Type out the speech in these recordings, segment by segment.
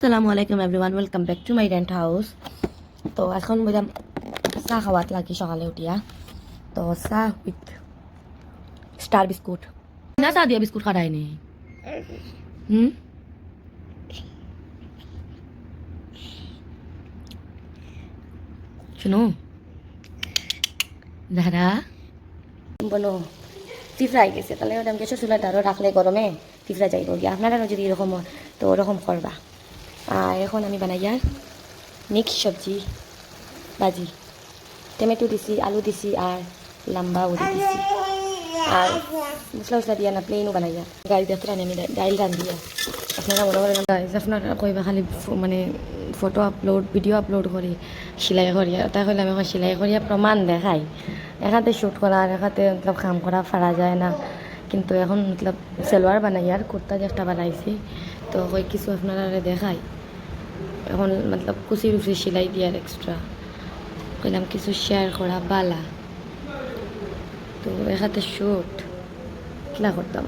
আসসালামু আলাইকুম everyone, welcome back to my rent house. তো এখন বললাম চা খাওয়াত লাগি সকালে উঠিয়া। তো চা উইথ স্টার বিস্কুট না, চা দিয়া বিস্কুট খাড়াইনি। শুনো দাদা বলো ফিফরা আই গেছে, তাহলে ওটা গ্যাসের চুলাটা আরও রাখলে গরমে ফিফরা যাইব গিয়া। আপনারাও যদি এরকম হয় তো ওরকম করবা। আর এখন আমি বানাই আর মিক্স সবজি ভাজি, টমেটো দিছি, আলু দিছি আর লম্বা উড়ি দিছি। আর মশলা উসলা দিয়া না প্লেনও বানাইয়া গাড়ি দেখতে আমি ডাইল রান্ধিয়া। আপনারা মনে করেন গাইজ আপনারা কইবা খালি মানে ফটো আপলোড ভিডিও আপলোড করি সেলাই করিয়া, তাই হইলে আমি সেলাই করিয়া প্রমাণ দেখাই। এখাতে শ্যুট করা আর এখাতে মতলব কাম করা পারা যায় না। কিন্তু এখন মতলব সালোয়ার বানাই আর কুর্তা যে একটা বানাইছি, তো ওই কিছু আপনারা দেখাই। এখন মতলব কুচি রুচি সেলাই দিয়ার এক্সট্রা কইলাম কিছু শেয়ার করা বালা। তো এখাতে শ্যুট খেলা করতাম।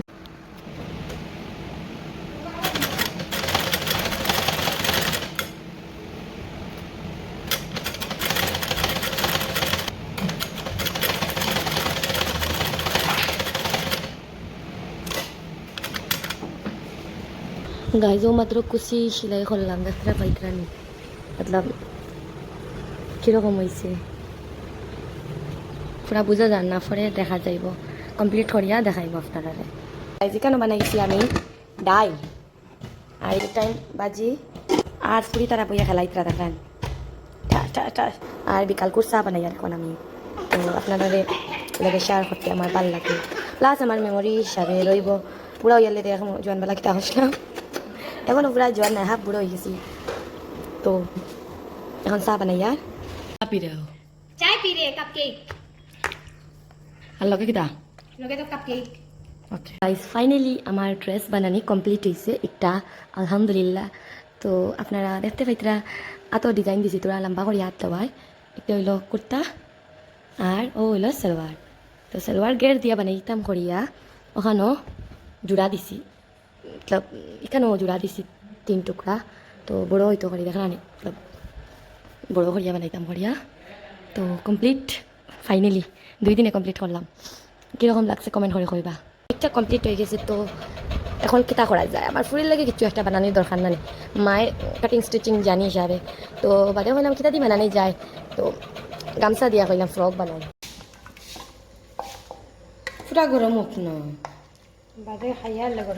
গাইজও মাত্র কুচি সেলাই করলাম, দেখতে পাইতরানি মতলব কীরকম হয়েছে পুরা বোঝা যান না, পরে দেখা যাইব কমপ্লিট করিয়া দেখাইব আপনারা। গাইজ কেন বানাইছি আমি ডাইল আর এই টাইম বাজি আর পুরি তারা বইয়া খেলাইতরা দেখান আর বিকাল কুর চা বানাই আর এখন আমি। তো আপনারা লাগে শেয়ার করতে আমার ভাল লাগে, প্লাস আমার মেমোরি হিসাবে রইব। পুরা ইয়ালে এখন জোয়ানবেলা কিতা হসলাম, এখনও পুরা জোয়ান নাই, হাফ বুড়ো হয়ে গেছি। তো এখন চা বানাই আর चाय पी रहे कपकेक আর লগে কিতা लोगे तो कपकेक। ওকে গাইস, ফাইনালি আমার ড্রেস বানানি কমপ্লিট হয়েছে একটা, আলহামদুলিল্লাহ। তো আপনারা দেখতে পাইতরা এত ডিজাইন দিছি তোরা লম্বা করে হাত দেওয়ায়। একটা হইল কুর্তা আর ও হইল সালোয়ার। তো সালোয়ার গের দিয়া বানাইতাম করিয়া ওখানেও জোড়া দিছি, মতলব এখানেও জোড়া দিছি 3 টুকরা। তো বড়ো হইতো করি দেখা না, মতলব বড়ো করিয়া বানাইতাম করিয়া। তো কমপ্লিট ফাইনালি 2 দিনে কমপ্লিট করলাম। কীরকম লাগছে কমেন্ট করে কইবা। একটা কমপ্লিট হয়ে গেছে, তো এখন কিতা করা যায়। আমার ফুরির লাগে কিছু একটা বানানোর দরকার নাই, মায়ের কাটিং স্টিচিং জানি হিসাবে। তো বাদে কইলাম কিতা দিয়ে বানানি যায়, তো গামছা দিয়া কইলাম ফ্রক বানাই। পুরা গরম হোক না बादे खाया लगो